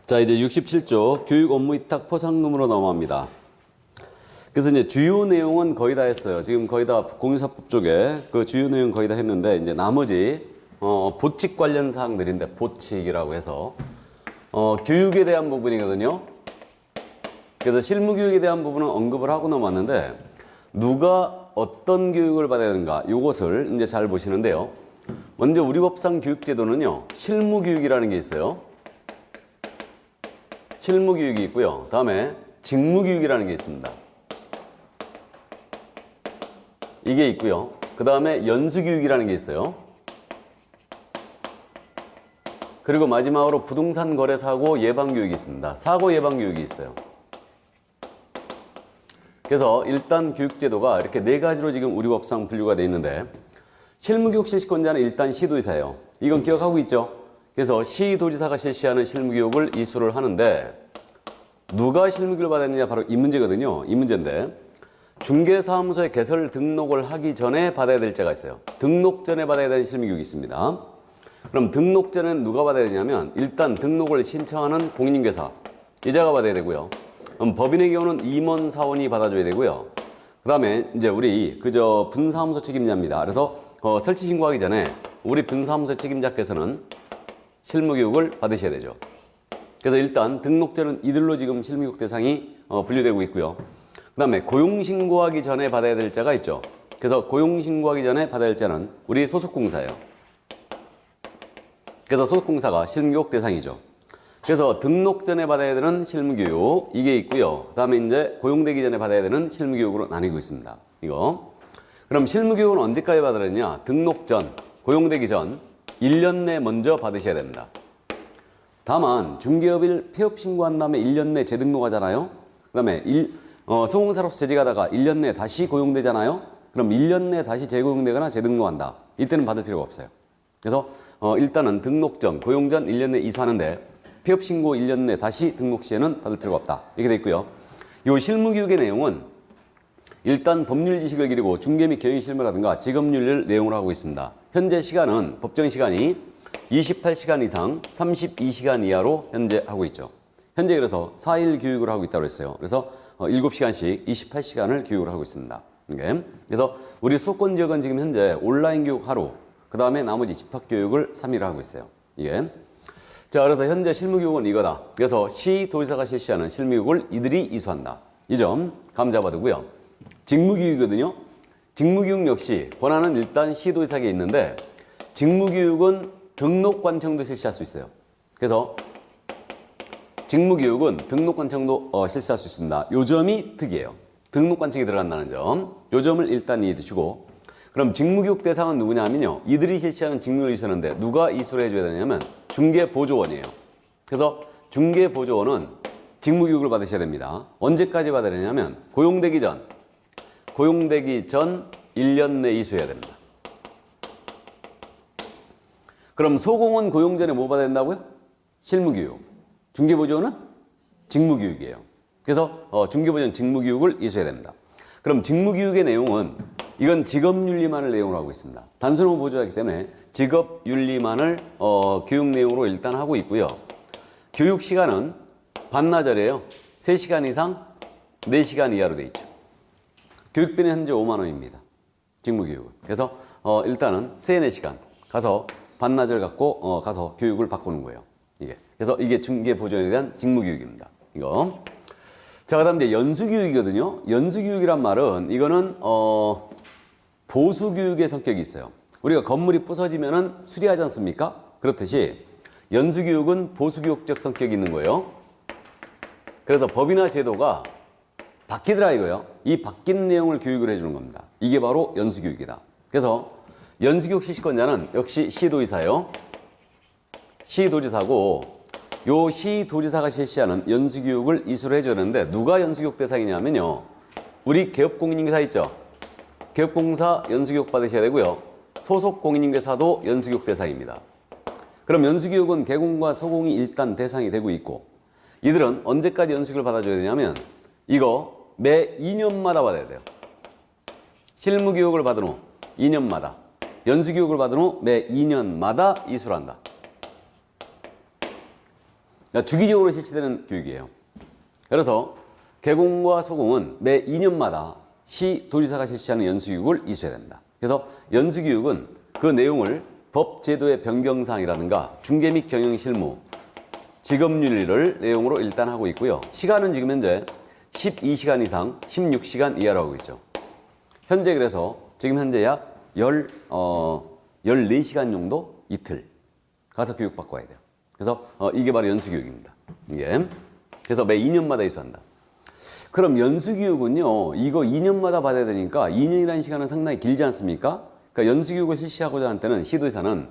자, 이제 67조 교육 업무 위탁 포상금으로 넘어갑니다. 그래서 이제 주요 내용은 거의 다 했어요. 지금 거의 다 공유사법 쪽에 그 주요 내용 거의 다 했는데 이제 나머지 보칙 관련 사항들인데 보칙이라고 해서 교육에 대한 부분이거든요. 그래서 실무 교육에 대한 부분은 언급을 하고 넘어왔는데 누가 어떤 교육을 받아야 되는가 이것을 이제 잘 보시는데요. 먼저 우리 법상 교육제도는요. 실무 교육이라는 게 있어요. 실무 교육이 있고요. 다음에 직무 교육이라는 게 있습니다. 이게 있고요. 그 다음에 연수 교육이라는 게 있어요. 그리고 마지막으로 부동산 거래 사고 예방 교육이 있습니다. 사고 예방 교육이 있어요. 그래서 일단 교육제도가 이렇게 네 가지로 지금 우리 법상 분류가 되어 있는데 실무교육 실시권자는 일단 시도지사예요. 이건 기억하고 있죠? 그래서 시도지사가 실시하는 실무교육을 이수를 하는데 누가 실무교육을 받아야 되느냐 바로 이 문제거든요. 이 문제인데 중개사무소에 개설 등록을 하기 전에 받아야 될 자가 있어요. 등록 전에 받아야 되는 실무교육이 있습니다. 그럼 등록 전에는 누가 받아야 되냐면 일단 등록을 신청하는 공인중개사 이자가 받아야 되고요. 그럼 법인의 경우는 임원 사원이 받아줘야 되고요. 그 다음에 이제 우리 그저 분사무소 책임자입니다. 그래서 설치 신고하기 전에 우리 분사무소 책임자께서는 실무교육을 받으셔야 되죠. 그래서 일단 등록전은 이들로 지금 실무교육 대상이 분류되고 있고요. 그 다음에 고용신고하기 전에 받아야 될 자가 있죠. 그래서 고용신고하기 전에 받아야 될 자는 우리 소속공사예요. 그래서 소속공사가 실무교육 대상이죠. 그래서 등록 전에 받아야 되는 실무교육 이게 있고요. 그 다음에 이제 고용되기 전에 받아야 되는 실무교육으로 나뉘고 있습니다. 이거. 그럼 실무교육은 언제까지 받아야 되냐? 등록 전, 고용되기 전 1년 내 먼저 받으셔야 됩니다. 다만 중개업일 폐업 신고한 다음에 1년 내 재등록하잖아요. 그 다음에 소공사로서 재직하다가 1년 내 다시 고용되잖아요. 그럼 1년 내 다시 재고용되거나 재등록한다. 이때는 받을 필요가 없어요. 그래서 일단은 등록 전, 고용 전 1년 내 이수하는데 폐업 신고 1년 내 다시 등록 시에는 받을 필요가 없다. 이렇게 돼 있고요. 이 실무교육의 내용은 일단 법률 지식을 기르고 중개 및 경영 실무라든가 직업윤리를 내용으로 하고 있습니다. 현재 시간은 법정 시간이 28시간 이상 32시간 이하로 현재 하고 있죠. 현재 그래서 4일 교육을 하고 있다고 했어요. 그래서 7시간씩 28시간을 교육을 하고 있습니다. 그래서 우리 수도권 지역은 지금 현재 온라인 교육 하루, 그 다음에 나머지 집합교육을 3일 하고 있어요. 이게. 자, 그래서 현재 실무교육은 이거다. 그래서 시도지사가 실시하는 실무교육을 이들이 이수한다. 이 점 감 잡아두고요. 직무교육이거든요. 직무교육 역시 권한은 일단 시도지사에게 있는데 직무교육은 등록관청도 실시할 수 있어요. 그래서 직무교육은 등록관청도 실시할 수 있습니다. 요 점이 특이해요. 등록관청이 들어간다는 점. 요 점을 일단 이해 주시고 그럼 직무교육 대상은 누구냐 하면요. 이들이 실시하는 직무를 이수하는데 누가 이수를 해줘야 되냐면 중개보조원이에요. 그래서 중개보조원은 직무교육을 받으셔야 됩니다. 언제까지 받아야 되냐면 고용되기 전 1년 내 이수해야 됩니다. 그럼 소공은 고용 전에 뭐 받아야 된다고요? 실무교육. 중개보조원은 직무교육이에요. 그래서 중개보조원 직무교육을 이수해야 됩니다. 그럼 직무교육의 내용은 이건 직업윤리만을 내용으로 하고 있습니다. 단순한 보조하기 때문에 직업윤리만을 교육 내용으로 일단 하고 있고요. 교육 시간은 반나절이에요. 3시간 이상 4시간 이하로 돼 있죠. 교육비는 현재 5만 원입니다. 직무교육은. 그래서 일단은 3, 4시간 가서 반나절 갖고 가서 교육을 받고 오는 거예요. 이게. 그래서 이게 중개보조원에 대한 직무교육입니다. 이거. 자, 그 다음 이제 연수교육이거든요. 연수교육이란 말은 이거는 보수교육의 성격이 있어요. 우리가 건물이 부서지면은 수리하지 않습니까? 그렇듯이 연수교육은 보수교육적 성격이 있는 거예요. 그래서 법이나 제도가 바뀌더라 이거예요. 이 바뀐 내용을 교육을 해주는 겁니다. 이게 바로 연수교육이다. 그래서 연수교육 실시권자는 역시 시도지사예요. 시도지사고 요 시도지사가 실시하는 연수교육을 이수를 해줘야 되는데 누가 연수교육 대상이냐면요. 우리 개업공인중개사 있죠. 개업공사 연수교육 받으셔야 되고요. 소속공인중개사도 연수교육 대상입니다. 그럼 연수교육은 개공과 소공이 일단 대상이 되고 있고 이들은 언제까지 연수교육을 받아줘야 되냐면 이거 매 2년마다 받아야 돼요. 실무교육을 받은 후 2년마다 연수교육을 받은 후 매 2년마다 이수를 한다. 그러니까 주기적으로 실시되는 교육이에요. 그래서 개공과 소공은 매 2년마다 시 도지사가 실시하는 연수교육을 이수해야 됩니다. 그래서 연수교육은 그 내용을 법 제도의 변경사항이라든가 중개 및 경영 실무, 직업윤리를 내용으로 일단 하고 있고요. 시간은 지금 현재 12시간 이상 16시간 이하로 하고 있죠. 현재 그래서 지금 현재 약 14시간 정도 이틀 가서 교육받고 와야 돼요. 그래서 이게 바로 연수교육입니다. 이게. 그래서 매 2년마다 이수한다. 그럼 연수교육은요, 이거 2년마다 받아야 되니까 2년이라는 시간은 상당히 길지 않습니까? 그러니까 연수교육을 실시하고자 할 때는 시도지사는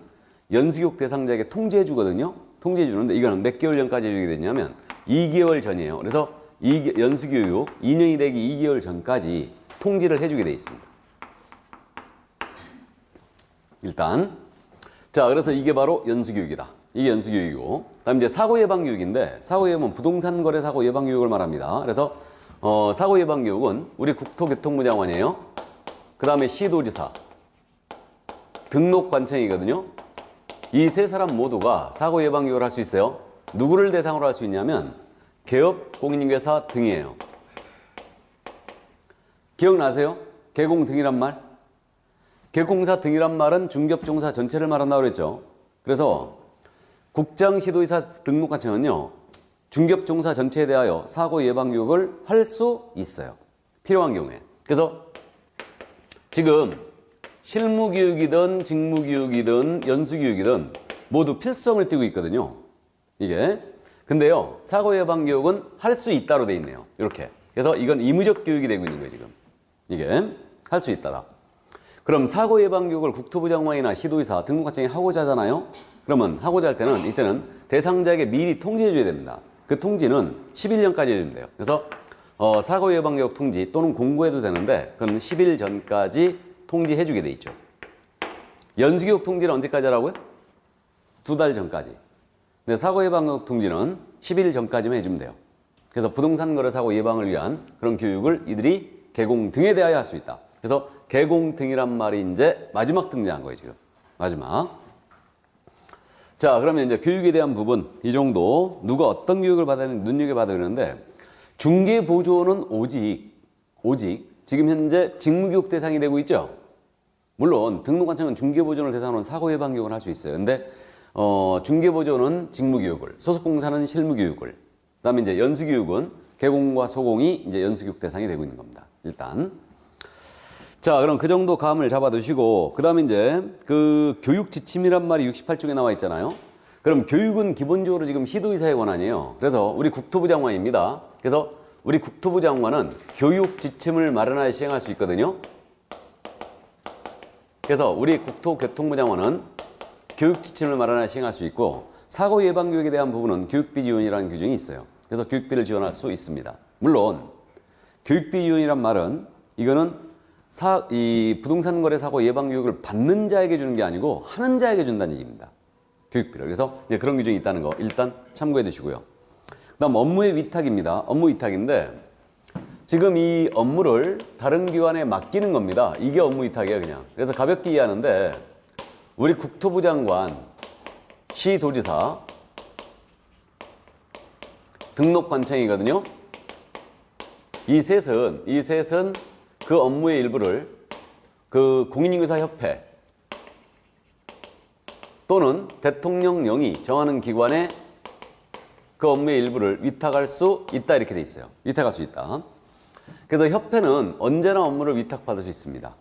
연수교육 대상자에게 통지해 주거든요. 통지해 주는데 이거는 몇 개월 전까지 해주게 되냐면 2개월 전이에요. 그래서 연수교육 2년이 되기 2개월 전까지 통지를 해주게 돼 있습니다. 일단 자, 그래서 이게 바로 연수교육이다. 이게 연수교육이고, 그다음 이제 사고예방교육인데, 사고예방은 부동산 거래 사고 예방교육을 말합니다. 그래서 사고예방교육은 우리 국토교통부 장관이에요. 그 다음에 시도지사, 등록관청이거든요. 이 세 사람 모두가 사고예방교육을 할 수 있어요. 누구를 대상으로 할 수 있냐면 개업, 공인중개사 등이에요. 기억나세요? 개공 등이란 말? 개공사 등이란 말은 중개업종사 전체를 말한다고 그랬죠. 그래서 국장시도지사 등록관청은요, 중개업종사 전체에 대하여 사고 예방 교육을 할 수 있어요. 필요한 경우에. 그래서 지금 실무교육이든 직무교육이든 연수교육이든 모두 필수성을 띠고 있거든요. 이게. 근데요, 사고 예방 교육은 할 수 있다로 돼 있네요. 이렇게. 그래서 이건 의무적 교육이 되고 있는 거예요, 지금. 이게 할 수 있다다. 그럼 사고 예방 교육을 국토부 장관이나 시도지사 등록관청이 하고자 하잖아요. 그러면 하고자 할 때는 이때는 대상자에게 미리 통지해 줘야 됩니다. 그 통지는 11년까지 해주면 돼요. 그래서 사고 예방 교육 통지 또는 공고해도 되는데 그건 10일 전까지 통지해 주게 돼 있죠. 연수교육 통지는 언제까지 하라고요? 2달 전까지. 근데 사고 예방 교육 통지는 10일 전까지만 해주면 돼요. 그래서 부동산 거래 사고 예방을 위한 그런 교육을 이들이 개공 등에 대하여 할 수 있다. 그래서 개공 등이란 말이 이제 마지막 등장한 거예요, 지금. 마지막. 자, 그러면 이제 교육에 대한 부분, 이 정도. 누가 어떤 교육을 받아야 되는지 눈여겨봐야 되는데, 중개보조는 오직 지금 현재 직무교육 대상이 되고 있죠. 물론 등록관청은 중개보조를 대상으로 사고예방교육을 할 수 있어요. 근데 중개보조는 직무교육을, 소속공사는 실무교육을, 그다음에 이제 연수교육은 개공과 소공이 이제 연수교육 대상이 되고 있는 겁니다. 일단. 자, 그럼 그 정도 감을 잡아두시고, 그 다음에 이제 그 교육 지침이란 말이 68쪽에 나와 있잖아요. 그럼 교육은 기본적으로 지금 시도의사의 권한이에요. 그래서 우리 국토부 장관입니다. 그래서 우리 국토부 장관은 교육 지침을 마련하여 시행할 수 있거든요. 그래서 우리 국토교통부 장관은 교육 지침을 마련하여 시행할 수 있고, 사고 예방 교육에 대한 부분은 교육비 지원이라는 규정이 있어요. 그래서 교육비를 지원할 수 있습니다. 물론 교육비 지원이란 말은 이거는 이 부동산 거래 사고 예방 교육을 받는 자에게 주는 게 아니고 하는 자에게 준다는 얘기입니다. 교육비를. 그래서 이제 그런 규정이 있다는 거 일단 참고해 두시고요. 그다음 업무의 위탁입니다. 업무 위탁인데 지금 이 업무를 다른 기관에 맡기는 겁니다. 이게 업무 위탁이에요, 그냥. 그래서 가볍게 이해하는데 우리 국토부 장관, 시도지사, 등록관청이거든요. 이 셋은 그 업무의 일부를 그 공인중개사협회 또는 대통령령이 정하는 기관에 그 업무의 일부를 위탁할 수 있다, 이렇게 돼 있어요. 위탁할 수 있다. 그래서 협회는 언제나 업무를 위탁받을 수 있습니다.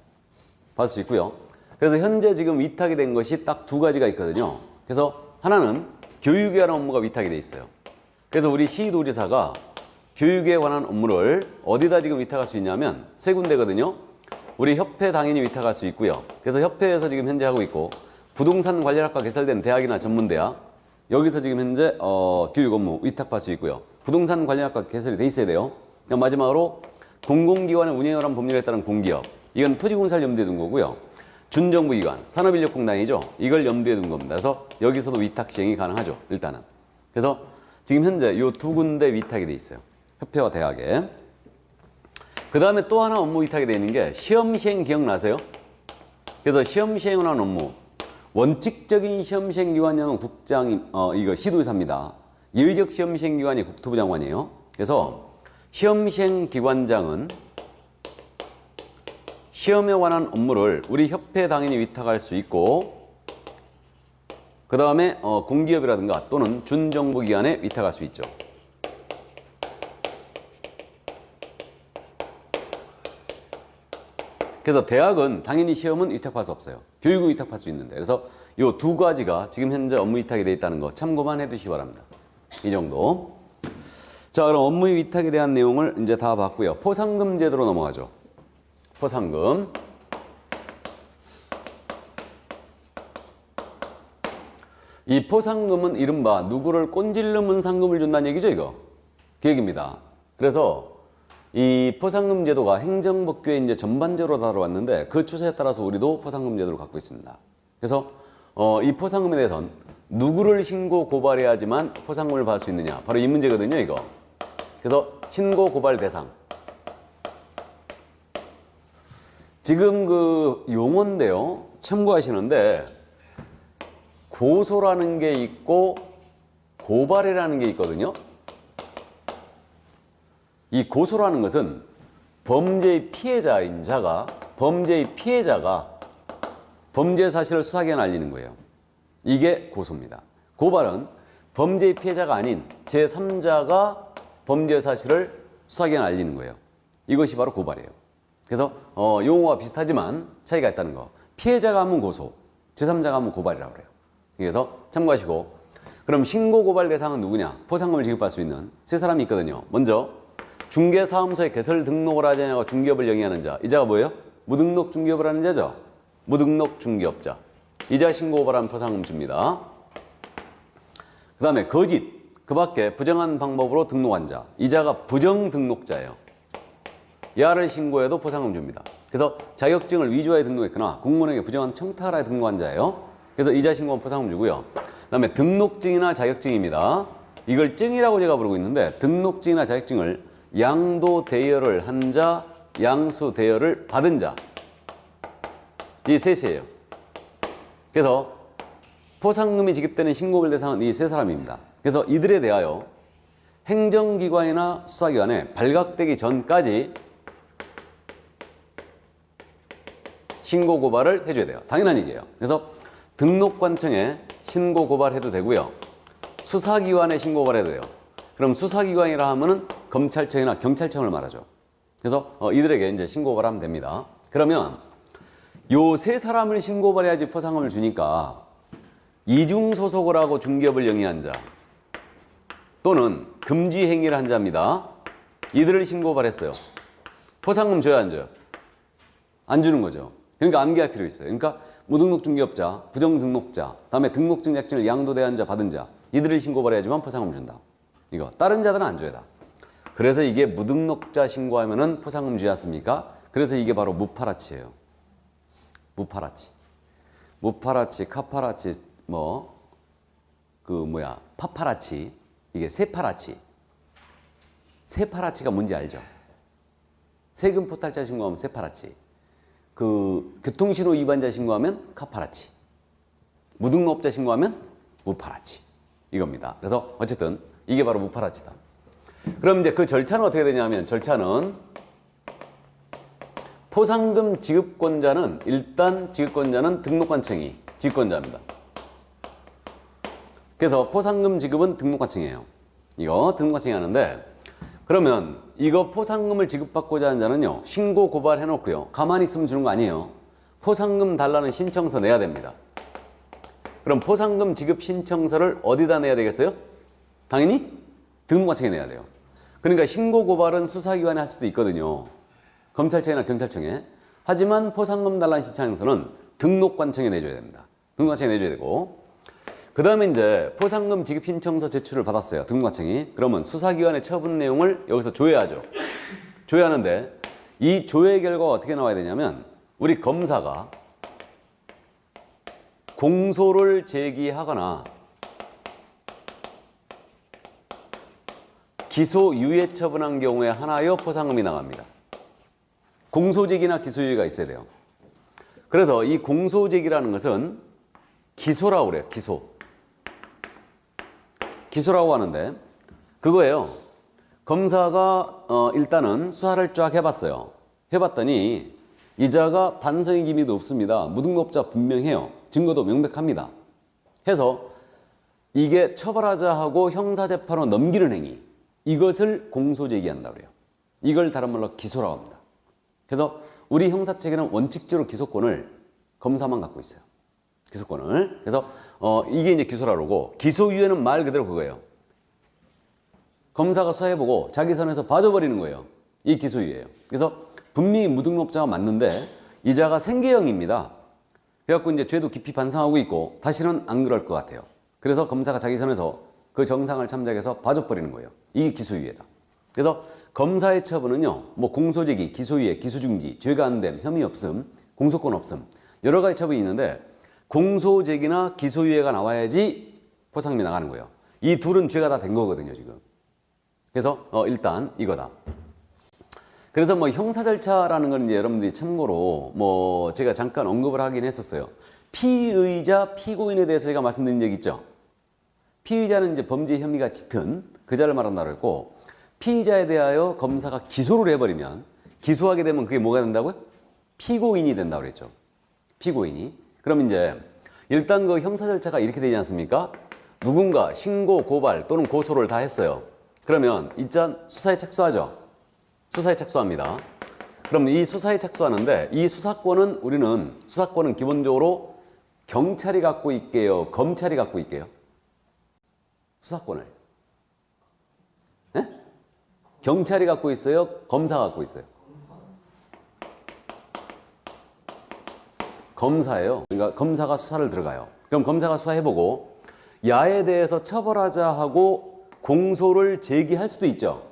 받을 수 있고요. 그래서 현재 지금 위탁이 된 것이 딱 두 가지가 있거든요. 그래서 하나는 교육에 관한 업무가 위탁이 돼 있어요. 그래서 우리 시도지사가 교육에 관한 업무를 어디다 지금 위탁할 수 있냐면 세 군데거든요. 우리 협회 당연히 위탁할 수 있고요. 그래서 협회에서 지금 현재 하고 있고, 부동산 관련학과 개설된 대학이나 전문대학, 여기서 지금 현재 교육 업무 위탁받을 수 있고요. 부동산 관련학과 개설이 돼 있어야 돼요. 마지막으로 공공기관의 운영을 한 법률에 따른 공기업, 이건 토지공사를 염두에 둔 거고요. 준정부기관, 산업인력공단이죠. 이걸 염두에 둔 겁니다. 그래서 여기서도 위탁 시행이 가능하죠, 일단은. 그래서 지금 현재 이 두 군데 위탁이 돼 있어요. 협회와 대학에. 그 다음에 또 하나 업무 위탁이 되어 있는 게 시험 시행 기억나세요? 그래서 시험 시행을 하는 업무, 원칙적인 시험 시행 기관장은 국장, 이거 시도지사입니다. 예의적 시험 시행기관이 국토부 장관이에요. 그래서 시험 시행기관장은 시험에 관한 업무를 우리 협회에 당연히 위탁할 수 있고, 그 다음에 공기업이라든가 또는 준정부기관에 위탁할 수 있죠. 그래서 대학은 당연히 시험은 위탁할 수 없어요. 교육은 위탁할 수 있는데. 그래서 이 두 가지가 지금 현재 업무 위탁이 되어 있다는 거 참고만 해두시기 바랍니다. 이 정도. 자, 그럼 업무 위탁에 대한 내용을 이제 다 봤고요. 포상금 제도로 넘어가죠. 포상금. 이 포상금은 이른바 누구를 꼰질르면 상금을 준다는 얘기죠, 이거. 그 얘기입니다. 그래서 이 포상금 제도가 행정법규에 이제 전반적으로 다뤄왔는데 그 추세에 따라서 우리도 포상금 제도를 갖고 있습니다. 그래서 이 포상금에 대해서는 누구를 신고 고발해야지만 포상금을 받을 수 있느냐. 바로 이 문제거든요, 이거. 그래서 신고 고발 대상. 지금 그 용어인데요. 참고하시는데 고소라는 게 있고 고발이라는 게 있거든요. 이 고소라는 것은 범죄의 피해자인 자가 범죄 사실을 수사기관에 알리는 거예요. 이게 고소입니다. 고발은 범죄의 피해자가 아닌 제3자가 범죄 사실을 수사기관에 알리는 거예요. 이것이 바로 고발이에요. 그래서 용어가 비슷하지만 차이가 있다는 거. 피해자가 하면 고소, 제3자가 하면 고발이라고 그래요. 그래서 참고하시고, 그럼 신고 고발 대상은 누구냐? 포상금을 지급할 수 있는 세 사람이 있거든요. 먼저 중개사무소에 개설 등록을 하지 않고 중개업을 영위하는 자. 이 자가 뭐예요? 무등록 중개업을 하는 자죠. 무등록 중개업자. 이자 신고 고발하면 포상금 줍니다. 그 다음에 거짓, 그 밖에 부정한 방법으로 등록한 자. 이 자가 부정 등록자예요. 야를 신고해도 포상금 줍니다. 그래서 자격증을 위조하여 등록했거나 공무원에게 부정한 청탁을 하여 등록한 자예요. 그래서 이자 신고는 포상금 주고요. 그 다음에 등록증이나 자격증입니다. 이걸 증이라고 제가 부르고 있는데 등록증이나 자격증을 양도 대여를 한 자, 양수 대여를 받은 자. 이 셋이에요. 그래서 포상금이 지급되는 신고고발 대상은 이 세 사람입니다. 그래서 이들에 대하여 행정기관이나 수사기관에 발각되기 전까지 신고고발을 해줘야 돼요. 당연한 얘기예요. 그래서 등록관청에 신고고발해도 되고요. 수사기관에 신고고발해도 돼요. 그럼 수사기관이라 하면은 검찰청이나 경찰청을 말하죠. 그래서 이들에게 이제 신고고발하면 됩니다. 그러면 요 세 사람을 신고고발해야지 포상금을 주니까 이중소속을 하고 중개업을 영위한 자 또는 금지 행위를 한 자입니다. 이들을 신고고발했어요. 포상금 줘야 안 줘요? 안 주는 거죠. 그러니까 암기할 필요 있어요. 그러니까 무등록 중개업자, 부정등록자, 다음에 등록증 자격증을 양도대한 자, 받은 자 이들을 신고고발해야지만 포상금 준다. 이거 다른 자들은 안 줘야 돼. 그래서 이게 무등록자 신고하면은 포상금 주지 않습니까? 그래서 이게 바로 무파라치예요. 무파라치, 카파라치, 파파라치, 이게 세파라치. 세파라치가 뭔지 알죠? 세금 포탈자 신고하면 세파라치. 그 교통신호 위반자 신고하면 카파라치. 무등록자 신고하면 무파라치. 이겁니다. 그래서 어쨌든 이게 바로 무파라치다. 그럼 이제 그 절차는 어떻게 되냐면 절차는 포상금 지급권자는 일단 지급권자는 등록관청이 지급권자입니다. 그래서 포상금 지급은 등록관청이에요. 이거 등록관청이 하는데 그러면 이거 포상금을 지급받고자 하는 자는요. 신고 고발해 놓고요. 가만히 있으면 주는 거 아니에요. 포상금 달라는 신청서 내야 됩니다. 그럼 포상금 지급 신청서를 어디다 내야 되겠어요? 당연히 등록관청에 내야 돼요. 그러니까 신고 고발은 수사기관에 할 수도 있거든요. 검찰청이나 경찰청에. 하지만 포상금 달라는 신청서는 등록관청에 내줘야 됩니다. 등록관청에 내줘야 되고 그 다음에 이제 포상금 지급 신청서 제출을 받았어요. 등록관청이. 그러면 수사기관의 처분 내용을 여기서 조회하죠. 조회하는데 이 조회 결과가 어떻게 나와야 되냐면 우리 검사가 공소를 제기하거나 기소 유예 처분한 경우에 하나여 포상금이 나갑니다. 공소제기나 기소유예가 있어야 돼요. 그래서 이 공소제기라는 것은 기소라고 그래요. 기소. 기소라고 하는데 그거예요. 검사가 일단은 수사를 쫙 해봤어요. 해봤더니 이자가 반성의 기미도 없습니다. 무등록자 분명해요. 증거도 명백합니다. 해서 이게 처벌하자 하고 형사재판으로 넘기는 행위, 이것을 공소제기한다고 그래요. 이걸 다른 말로 기소라고 합니다. 그래서 우리 형사체계는 원칙적으로 기소권을 검사만 갖고 있어요. 기소권을. 그래서 이게 이제 기소라고 그러고, 기소유예는 말 그대로 그거예요. 검사가 수사해보고 자기 선에서 봐줘버리는 거예요. 이 기소유예예요. 그래서 분명히 무등록자가 맞는데 이자가 생계형입니다. 그래갖고 이제 죄도 깊이 반성하고 있고 다시는 안 그럴 것 같아요. 그래서 검사가 자기 선에서 그 정상을 참작해서 봐줘버리는 거예요. 이게 기소유예다. 그래서 검사의 처분은요, 뭐 공소제기, 기소유예, 기소중지, 죄가 안 됨, 혐의 없음, 공소권 없음, 여러 가지 처분이 있는데 공소제기나 기소유예가 나와야지 포상금이 나가는 거예요. 이 둘은 죄가 다 된 거거든요, 지금. 그래서 일단 이거다. 그래서 뭐 형사 절차라는 건 이제 여러분들이 참고로 뭐 제가 잠깐 언급을 하긴 했었어요. 피의자, 피고인에 대해서 제가 말씀드린 적 있죠. 피의자는 이제 범죄 혐의가 짙은 그자를 말한다고 했고, 피의자에 대하여 검사가 기소를 해버리면, 기소하게 되면 그게 뭐가 된다고요? 피고인이 된다고 그랬죠. 피고인이. 그럼 이제 일단 그 형사 절차가 이렇게 되지 않습니까? 누군가 신고, 고발 또는 고소를 다 했어요. 그러면 일단 수사에 착수하죠. 수사에 착수합니다. 그럼 이 수사에 착수하는데 이 우리는 수사권은 기본적으로 경찰이 갖고 있게요, 검찰이 갖고 있게요? 수사권을. 네? 경찰이 갖고 있어요? 검사가 갖고 있어요? 검사예요. 그러니까 검사가 수사를 들어가요. 그럼 검사가 수사해보고 야에 대해서 처벌하자 하고 공소를 제기할 수도 있죠.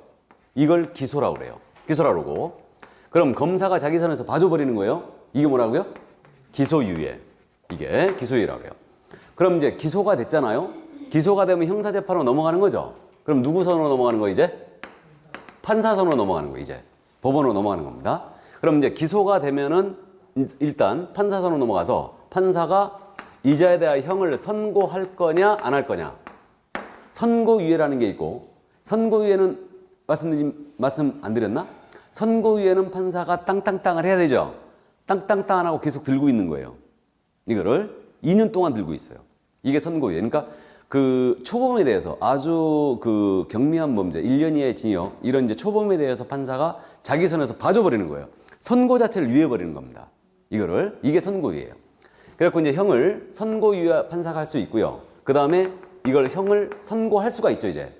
이걸 기소라고 그래요. 기소라고 그러고, 그럼 검사가 자기 선에서 봐줘버리는 거예요. 이게 뭐라고요? 기소유예. 이게 기소유예라고 해요. 그럼 이제 기소가 됐잖아요. 기소가 되면 형사재판으로 넘어가는 거죠. 그럼 누구 선으로 넘어가는 거예요, 이제? 판사 선으로 넘어가는 거예요, 이제. 법원으로 넘어가는 겁니다. 그럼 이제 기소가 되면은 일단 판사 선으로 넘어가서 판사가 이자에 대한 형을 선고할 거냐, 안 할 거냐. 선고유예라는 게 있고, 선고유예는 말씀 안 드렸나? 선고유예는 판사가 땅땅땅을 해야 되죠. 땅땅땅 안 하고 계속 들고 있는 거예요. 이거를 2년 동안 들고 있어요. 이게 선고유예. 그러니까 그 초범에 대해서 아주 그 경미한 범죄, 1년 이하의 징역, 이런 이제 초범에 대해서 판사가 자기 선에서 봐줘버리는 거예요. 선고 자체를 유예해버리는 겁니다. 이게 선고유예예요. 그래갖고 이제 형을 선고유예 판사가 할 수 있고요. 그 다음에 이걸 형을 선고할 수가 있죠, 이제.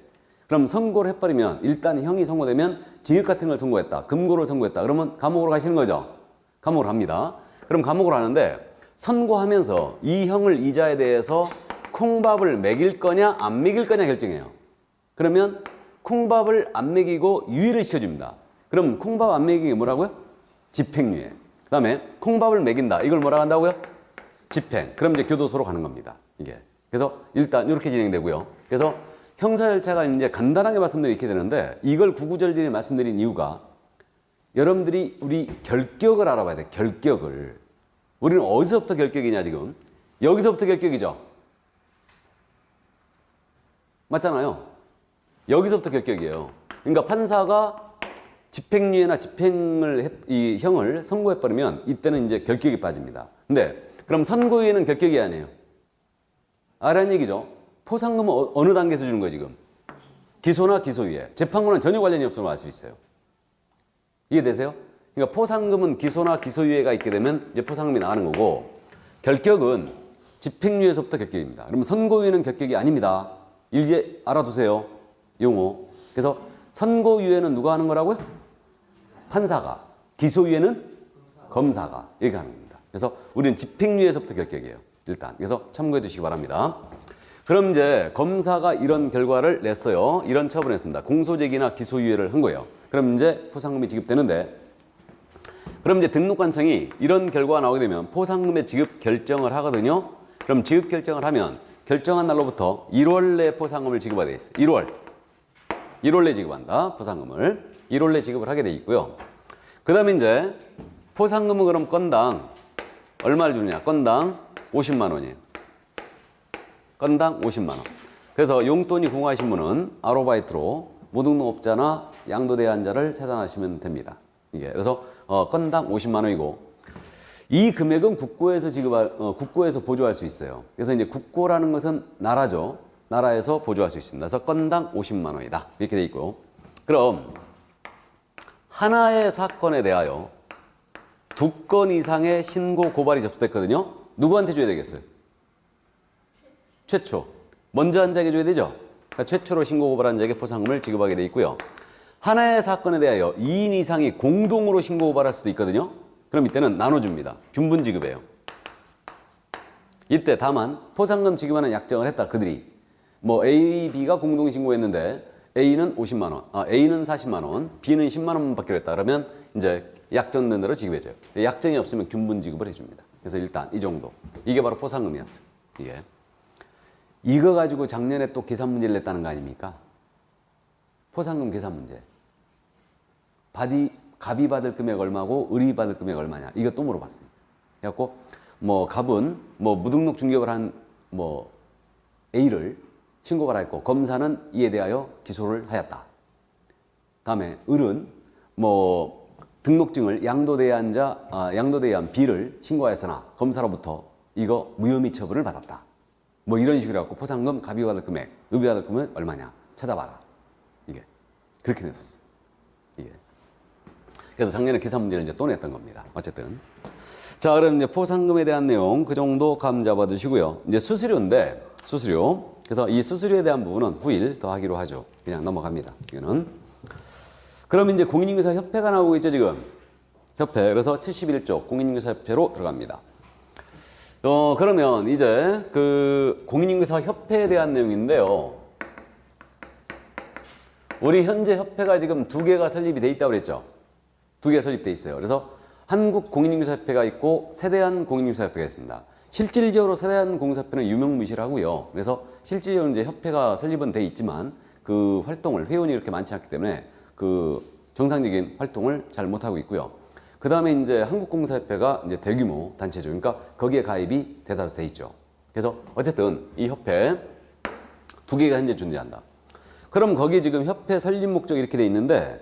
그럼 선고를 해버리면 일단 형이 선고되면 징역 같은 걸 선고했다, 금고를 선고했다, 그러면 감옥으로 가시는 거죠. 감옥으로 갑니다. 그럼 감옥으로 가는데 선고하면서 이 형을 이자에 대해서 콩밥을 먹일 거냐 안 먹일 거냐 결정해요. 그러면 콩밥을 안 먹이고 유예를 시켜줍니다. 그럼 콩밥 안 먹이기 뭐라고요? 집행유예. 그 다음에 콩밥을 먹인다, 이걸 뭐라고 한다고요? 집행. 그럼 이제 교도소로 가는 겁니다, 이게. 그래서 일단 이렇게 진행되고요. 그래서 형사 절차가 이제 간단하게 말씀드리게 이렇게 되는데, 이걸 구구절절히 말씀드린 이유가 여러분들이 우리 결격을 알아봐야 돼. 결격을. 우리는 어디서부터 결격이냐, 지금? 여기서부터 결격이죠. 맞잖아요. 여기서부터 결격이에요. 그러니까 판사가 집행유예나 이 형을 선고해버리면 이때는 이제 결격이 빠집니다. 근데 그럼 선고유예는 결격이 아니에요. 알아는 얘기죠. 포상금은 어느 단계에서 주는 거예요, 지금? 기소나 기소유예. 재판과는 전혀 관련이 없음을 알 수 있어요. 이해되세요? 그러니까 포상금은 기소나 기소유예가 있게 되면 이제 포상금이 나가는 거고, 결격은 집행유예에서부터 결격입니다. 그러면 선고유예는 결격이 아닙니다. 이제 알아두세요, 용어. 그래서 선고유예는 누가 하는 거라고요? 판사가. 기소유예는 검사가. 이렇게 하는 겁니다. 그래서 우리는 집행유예에서부터 결격이에요, 일단. 그래서 참고해 두시기 바랍니다. 그럼 이제 검사가 이런 결과를 냈어요. 이런 처분을 했습니다. 공소제기나 기소유예를 한 거예요. 그럼 이제 포상금이 지급되는데, 그럼 이제 등록관청이 이런 결과가 나오게 되면 포상금의 지급 결정을 하거든요. 그럼 지급 결정을 하면 결정한 날로부터 1월 내 포상금을 지급하게 돼 있어요. 1월 내 지급한다, 포상금을. 1월 내 지급을 하게 돼 있고요. 그 다음에 이제 포상금은 그럼 건당 얼마를 주느냐? 건당 50만 원이에요. 건당 50만 원. 그 그래서 용돈이 궁금하신 분은 아르바이트로 무등록업자나 양도대환자를 찾아나시면 됩니다. 이게 그래서 건당 50만 원이고 이 금액은 국고에서 국고에서 보조할 수 있어요. 그래서 이제 국고라는 것은 나라죠. 나라에서 보조할 수 있습니다. 그래서 건당 50만 원이다. 이렇게 돼 있고 그럼 하나의 사건에 대하여 2건 이상의 신고 고발이 접수됐거든요. 누구한테 줘야 되겠어요? 최초. 먼저 한 자에게 줘야 되죠. 그러니까 최초로 신고 고발한 자에게 포상금을 지급하게 돼 있고요. 하나의 사건에 대하여 2인 이상이 공동으로 신고 고발할 수도 있거든요. 그럼 이때는 나눠줍니다. 균분 지급해요. 이때 다만 포상금 지급하는 약정을 했다. 그들이 뭐 A, B가 공동 신고했는데 A는 50만 원, A는 40만 원, B는 10만 원만 받기로 했다. 그러면 이제 약정된 대로 지급해줘요. 약정이 없으면 균분 지급을 해줍니다. 그래서 일단 이 정도. 이게 바로 포상금이었어요. 이게. 이거 가지고 작년에 또 계산 문제를 냈다는 거 아닙니까? 포상금 계산 문제. 갑이 받을 금액 얼마고 을이 받을 금액 얼마냐. 이거 또 물어봤어요. 그래갖고 뭐 갑은 뭐 무등록 중개업을 한 뭐 A를 신고를 했고 검사는 이에 대하여 기소를 하였다. 다음에 을은 뭐 등록증을 양도대환 B를 신고하였으나 검사로부터 이거 무혐의 처분을 받았다. 뭐 이런 식으로 해갖고 포상금 갑이 받을 금액, 을이 받을 금액 얼마냐 찾아봐라. 이게 그렇게 냈었어요. 이게. 그래서 작년에 계산 문제를 이제 또 냈던 겁니다. 어쨌든. 자, 그럼 이제 포상금에 대한 내용 그 정도 감 잡아 두시고요. 이제 수수료인데, 수수료. 그래서 이 수수료에 대한 부분은 후일 더 하기로 하죠. 그냥 넘어갑니다. 이거는. 그럼 이제 공인인증서협회가 나오고 있죠, 지금. 협회. 그래서 71조 공인인증서협회로 들어갑니다. 그러면 이제 그 공인인증서협회에 대한 내용인데요. 우리 현재 협회가 지금 2개가 설립이 돼 있다고 그랬죠. 2개 설립돼 있어요. 그래서 한국공인인증서협회가 있고 세대한 공인인증서협회가 있습니다. 실질적으로 세대한 공인인증서협회는 유명무실하고요. 그래서 실질적으로 이제 협회가 설립은 돼 있지만 그 활동을 회원이 그렇게 많지 않기 때문에 그 정상적인 활동을 잘 못하고 있고요. 그 다음에 이제 한국공인인증서협회가 이제 대규모 단체죠. 그러니까 거기에 가입이 대다수 돼 있죠. 그래서 어쨌든 이 협회 2개가 현재 존재한다. 그럼 거기 지금 협회 설립 목적이 이렇게 돼 있는데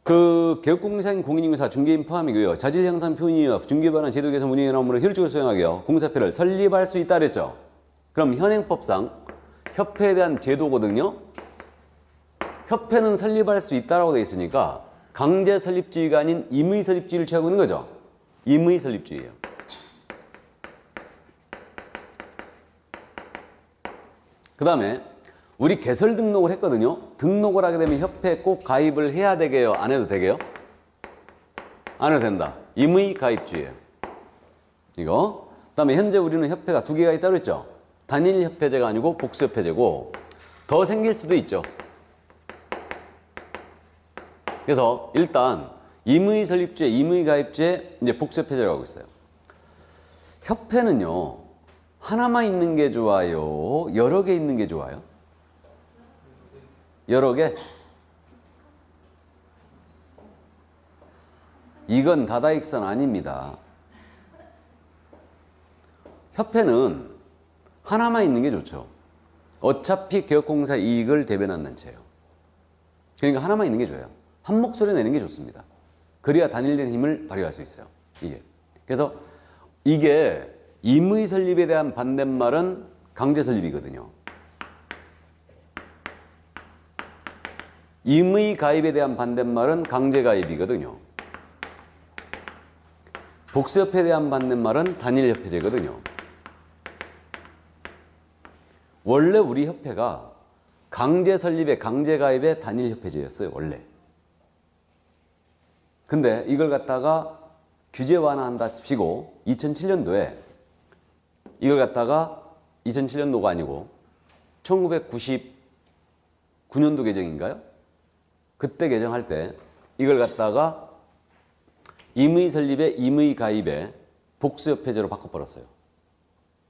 그 개업공사인 공인인증사 중개인 포함이고요. 자질 향상 표현이와 중개 반환 제도 개선 운영에 나온 업무를 효율적으로 수행하고요. 공사협회를 설립할 수 있다 그랬죠. 그럼 현행법상 협회에 대한 제도거든요. 협회는 설립할 수 있다라고 돼 있으니까 강제 설립주의가 아닌 임의 설립주의를 취하고 있는 거죠. 임의 설립주의예요. 그 다음에 우리 개설 등록을 했거든요. 등록을 하게 되면 협회에 꼭 가입을 해야 되게요? 안 해도 되게요? 안 해도 된다. 임의 가입주의예요. 이거. 그 다음에 현재 우리는 협회가 2개가 있다고 그랬죠. 단일협회제가 아니고 복수협회제고 더 생길 수도 있죠. 그래서 일단 임의 설립주의, 임의 가입주의, 이제 복수협회제라고 하고 있어요. 협회는요. 하나만 있는 게 좋아요? 여러 개 있는 게 좋아요? 여러 개? 이건 다다익선 아닙니다. 협회는 하나만 있는 게 좋죠. 어차피 개업공사 이익을 대변하는 단체예요. 그러니까 하나만 있는 게 좋아요. 한 목소리 내는 게 좋습니다. 그래야 단일된 힘을 발휘할 수 있어요. 이게. 그래서 이게 임의 설립에 대한 반대말은 강제 설립이거든요. 임의 가입에 대한 반대말은 강제 가입이거든요. 복수협회에 대한 반대말은 단일협회제거든요. 원래 우리 협회가 강제 설립에 강제 가입의 단일협회제였어요. 원래. 근데 이걸 갖다가 규제 완화한다 치고 2007년도에 이걸 갖다가 2007년도가 아니고 1999년도 개정인가요? 그때 개정할 때 이걸 갖다가 임의 설립에 임의 가입에 복수협회제로 바꿔버렸어요.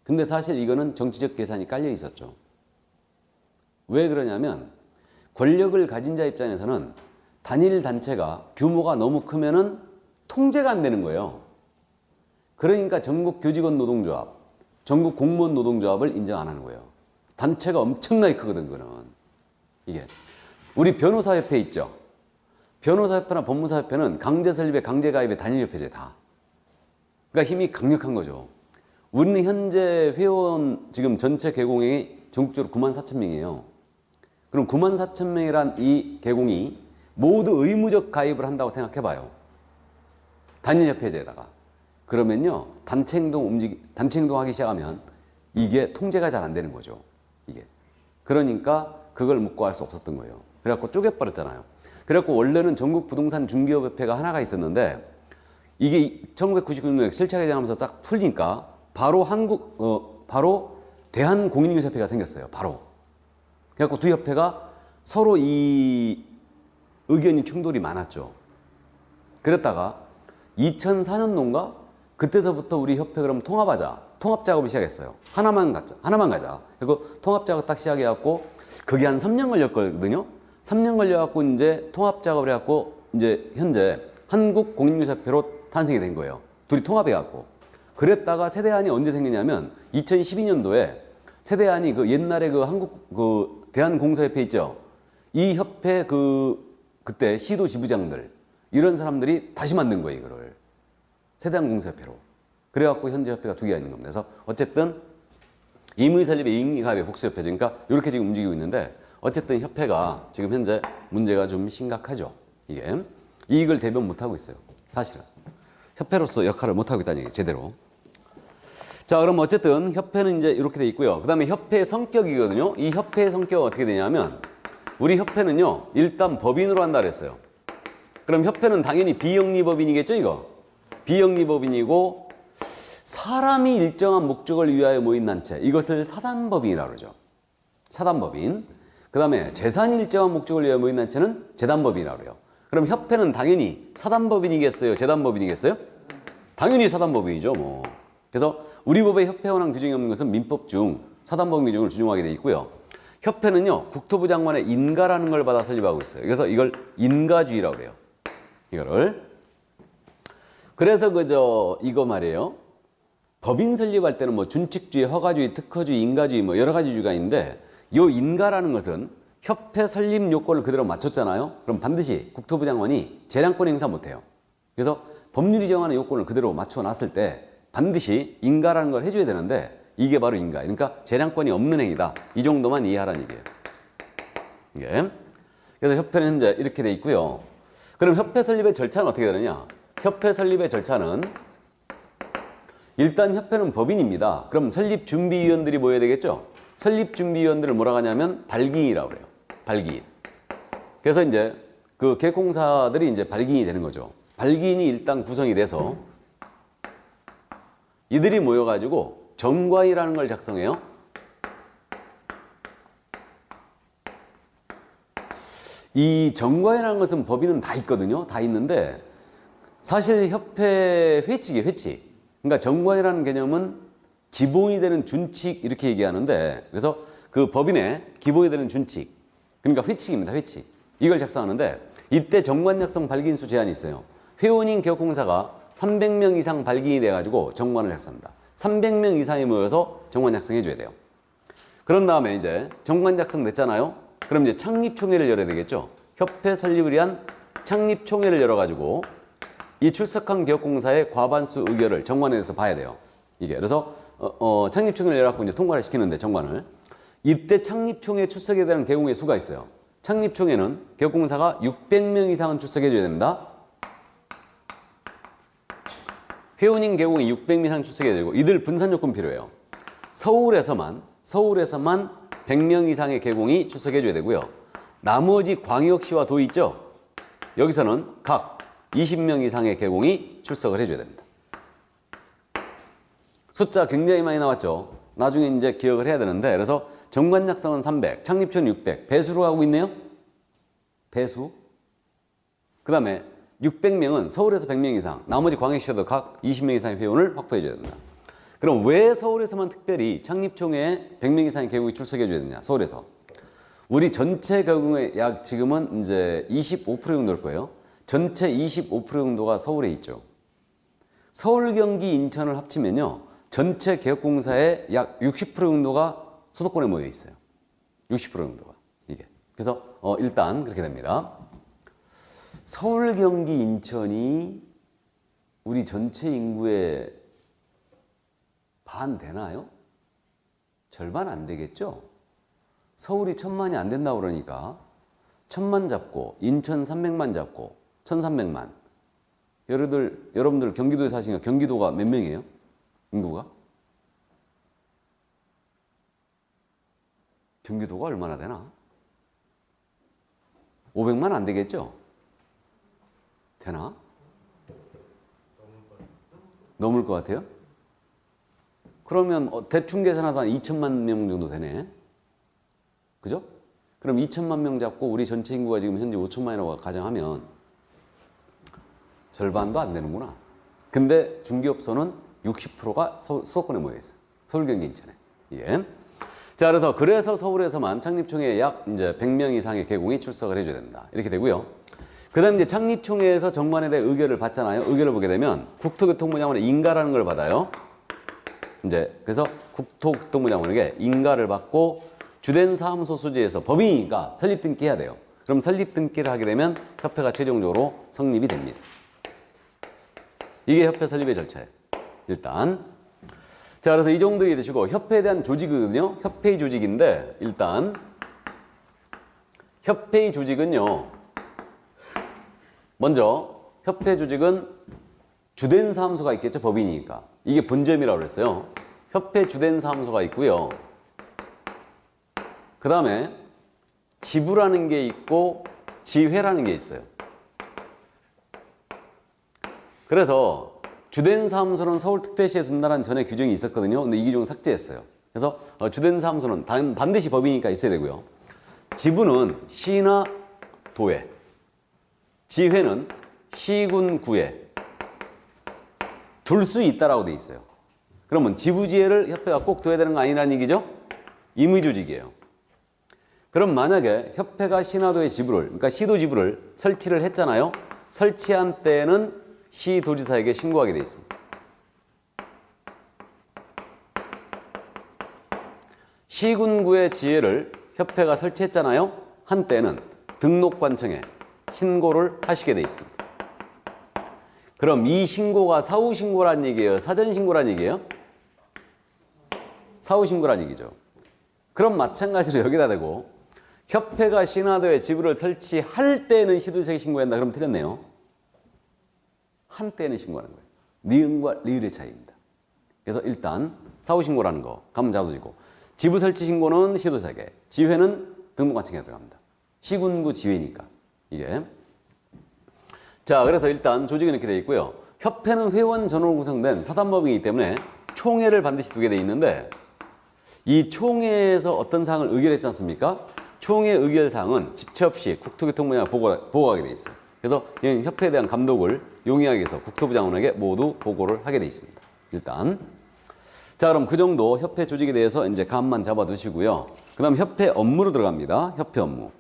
근데 사실 이거는 정치적 계산이 깔려 있었죠. 왜 그러냐면 권력을 가진 자 입장에서는 단일 단체가 규모가 너무 크면은 통제가 안 되는 거예요. 그러니까 전국 교직원 노동조합, 전국 공무원 노동조합을 인정 안 하는 거예요. 단체가 엄청나게 크거든, 그거는. 이게. 우리 변호사협회 있죠? 변호사협회나 법무사협회는 강제설립에 강제가입에 단일협회제 다. 그러니까 힘이 강력한 거죠. 우리는 현재 회원 지금 전체 개공이 전국적으로 94,000명이에요. 그럼 94,000명이란 이 개공이 모두 의무적 가입을 한다고 생각해봐요. 단일협회제에다가. 그러면요, 단체 행동하기 시작하면 이게 통제가 잘 안 되는 거죠. 이게. 그러니까 그걸 묵고할 수 없었던 거예요. 그래갖고 쪼개버렸잖아요. 그래갖고 원래는 전국 부동산 중개업협회가 하나가 있었는데 이게 1999년에 7차 개정하면서 딱 풀리니까 바로 대한공인인증협회가 생겼어요. 바로. 그래갖고 두 협회가 서로 이 의견이 충돌이 많았죠. 그랬다가 2004년도인가 그때서부터 우리 협회 그럼 통합하자. 통합 작업을 시작했어요. 하나만 가자. 그리고 통합 작업 딱 시작해갖고 그게 한 3년 걸렸거든요. 3년 걸려갖고 이제 통합 작업을 해갖고 이제 현재 한국공인인증협회로 탄생이 된 거예요. 둘이 통합해갖고. 그랬다가 세대안이 언제 생기냐면 2012년도에 세대안이 그 옛날에 그 한국 그 대한공사협회 있죠. 이 협회 그때 시도 지부장들 이런 사람들이 다시 만든 거예요, 이거를. 세대안 공사협회로. 그래갖고 현재 협회가 두 개가 있는 겁니다. 그래서 어쨌든 임의설립의 임의가입의 복수협회죠. 그러니까 이렇게 지금 움직이고 있는데 어쨌든 협회가 지금 현재 문제가 좀 심각하죠. 이게 이익을 대변 못하고 있어요. 사실은. 협회로서 역할을 못하고 있다는 얘기예요. 제대로. 자, 그럼 어쨌든 협회는 이제 이렇게 돼 있고요. 그 다음에 협회의 성격이거든요. 이 협회의 성격은 어떻게 되냐면 우리 협회는요, 일단 법인으로 한다 그랬어요. 그럼 협회는 당연히 비영리법인이겠죠, 이거? 비영리법인이고 사람이 일정한 목적을 위하여 모인 단체, 이것을 사단법인이라고 그러죠. 사단법인. 그 다음에 재산이 일정한 목적을 위하여 모인 단체는 재단법인이라고 그래요. 그럼 협회는 당연히 사단법인이겠어요? 재단법인이겠어요? 당연히 사단법인이죠, 뭐. 그래서 우리 법에 협회원항 규정이 없는 것은 민법 중 사단법인 규정을 준용하게 되어 있고요. 협회는요, 국토부 장관의 인가라는 걸 받아 설립하고 있어요. 그래서 이걸 인가주의라고 그래요. 이거를. 그래서 이거 말이에요. 법인 설립할 때는 뭐 준칙주의, 허가주의, 특허주의, 인가주의 뭐 여러 가지 주의가 있는데 요 인가라는 것은 협회 설립 요건을 그대로 맞췄잖아요. 그럼 반드시 국토부 장관이 재량권 행사 못해요. 그래서 법률이 정하는 요건을 그대로 맞춰놨을 때 반드시 인가라는 걸 해줘야 되는데 이게 바로 인가. 그러니까 재량권이 없는 행위다. 이 정도만 이해하라는 얘기예요. 이게. 그래서 협회는 현재 이렇게 돼 있고요. 그럼 협회 설립의 절차는 어떻게 되느냐? 협회 설립의 절차는 일단 협회는 법인입니다. 그럼 설립준비위원들이 모여야 되겠죠? 설립준비위원들을 뭐라고 하냐면 발기인이라고 그래요. 발기인. 그래서 이제 그 개공사들이 이제 발기인이 되는 거죠. 발기인이 일단 구성이 돼서 이들이 모여가지고 정관이라는 걸 작성해요. 이 정관이라는 것은 법인은 다 있거든요. 다 있는데 사실 협회 회칙이에요. 회칙. 그러니까 정관이라는 개념은 기본이 되는 준칙 이렇게 얘기하는데 그래서 그 법인의 기본이 되는 준칙 그러니까 회칙입니다. 회칙. 이걸 작성하는데 이때 정관 작성 발기인 수 제한이 있어요. 회원인 개업공사가 300명 이상 발기인이 돼가지고 정관을 작성합니다. 300명 이상이 모여서 정관 작성해 줘야 돼요. 그런 다음에 이제 정관 작성 됐잖아요. 그럼 이제 창립총회를 열어야 되겠죠. 협회 설립을 위한 창립총회를 열어가지고 이 출석한 개업공사의 과반수 의결을 정관에 대해서 봐야 돼요. 이게 그래서 창립총회를 열어갖고 이제 통과를 시키는데 정관을 이때 창립총회에 출석해야 되는 개공의 수가 있어요. 창립총회는 개업공사가 600명 이상은 출석해줘야 됩니다. 회원인 개공이 600명 이상 출석해야 되고 이들 분산 요건 필요해요. 서울에서만 100명 이상의 개공이 출석해줘야 되고요. 나머지 광역시와 도시 있죠? 여기서는 각 20명 이상의 개공이 출석을 해줘야 됩니다. 숫자 굉장히 많이 나왔죠? 나중에 이제 기억을 해야 되는데 그래서 정관 작성은 300, 창립총 600, 배수로 하고 있네요? 배수. 그 다음에 600명은 서울에서 100명 이상, 나머지 광역시에도 각 20명 이상의 회원을 확보해줘야 됩니다. 그럼 왜 서울에서만 특별히 창립총회에 100명 이상의 개공이 출석해줘야 되냐? 서울에서. 우리 전체 개공의 약 지금은 이제 25% 정도일 거예요. 전체 25% 정도가 서울에 있죠. 서울, 경기, 인천을 합치면요. 전체 개업공사의 약 60% 정도가 수도권에 모여 있어요. 60% 정도가 이게. 그래서 일단 그렇게 됩니다. 서울, 경기, 인천이 우리 전체 인구의 반 되나요? 절반 안 되겠죠? 서울이 1000만이 안 된다고 그러니까 1000만 잡고 인천 300만 잡고 1300만. 여러분들 경기도에 사시니까 경기도가 몇 명이에요? 인구가? 경기도가 얼마나 되나? 500만 안 되겠죠? 되나? 넘을 것 같아요? 그러면 대충 계산하다 2천만 명 정도 되네. 그죠? 그럼 2천만 명 잡고 우리 전체 인구가 지금 현재 5천만이라고 가정하면 절반도 안 되는구나. 근데 중개업소는 60%가 수도권에 모여 있어요. 서울, 경기, 인천에. 예. 자, 그래서 서울에서만 창립총회에 약 이제 100명 이상의 계공이 출석을 해줘야 됩니다. 이렇게 되고요. 그 다음에 이제 창립총회에서 정관에 대해 의결을 받잖아요. 의결을 보게 되면 국토교통부 장관의 인가라는 걸 받아요. 이제 그래서 국토교통부 장관에게 인가를 받고 주된 사무소 소지에서 법인이니까 설립 등기해야 돼요. 그럼 설립 등기를 하게 되면 협회가 최종적으로 성립이 됩니다. 이게 협회 설립의 절차예요. 일단 자, 그래서 이 정도 이해되시고 협회에 대한 조직이거든요. 협회의 조직인데 일단 협회의 조직은요. 먼저 협회 조직은 주된 사무소가 있겠죠. 법인이니까. 이게 본점이라고 그랬어요. 협회 주된 사무소가 있고요. 그 다음에 지부라는 게 있고 지회라는 게 있어요. 그래서 주된 사무소는 서울특별시에 둔다는 전에 규정이 있었거든요. 근데 이 규정을 삭제했어요. 그래서 주된 사무소는 반드시 법인이니까 있어야 되고요. 지부는 시나 도에, 지회는 시군 구에 둘 수 있다라고 돼 있어요. 그러면 지부지회를 협회가 꼭 둬야 되는 거 아니라는 얘기죠? 임의조직이에요. 그럼 만약에 협회가 시나도의 지부를, 그러니까 시도 지부를 설치를 했잖아요. 설치한 때에는 시도지사에게 신고하게 돼 있습니다. 시군구의 지회를 협회가 설치했잖아요. 한때는 등록관청에 신고를 하시게 돼 있습니다. 그럼 이 신고가 사후신고란 얘기예요? 사전신고란 얘기예요? 사후신고란 얘기죠. 그럼 마찬가지로 여기다 대고 협회가 시나도에 지부를 설치할 때는 시도지사에게 신고한다. 그럼 틀렸네요. 한때는 신고하는 거예요. 니은과 리을의 차이입니다. 그래서 일단 사후신고라는 거 가면 잡아두고 지부 설치 신고는 시도지사에게, 지회는 등록관청에 들어갑니다. 시군구 지회니까 이게. 자, 그래서 일단 조직은 이렇게 되어 있고요. 협회는 회원 전원으로 구성된 사단법인이기 때문에 총회를 반드시 두게 되어 있는데 이 총회에서 어떤 사항을 의결했지 않습니까? 총회 의결 사항은 지체 없이 국토교통부에 보고하게 되어 있어요. 그래서 이 협회에 대한 감독을 용이하게 해서 국토부 장관에게 모두 보고를 하게 되어 있습니다. 일단 자, 그럼 그 정도 협회 조직에 대해서 이제 감만 잡아두시고요. 그 다음 협회 업무로 들어갑니다. 협회 업무.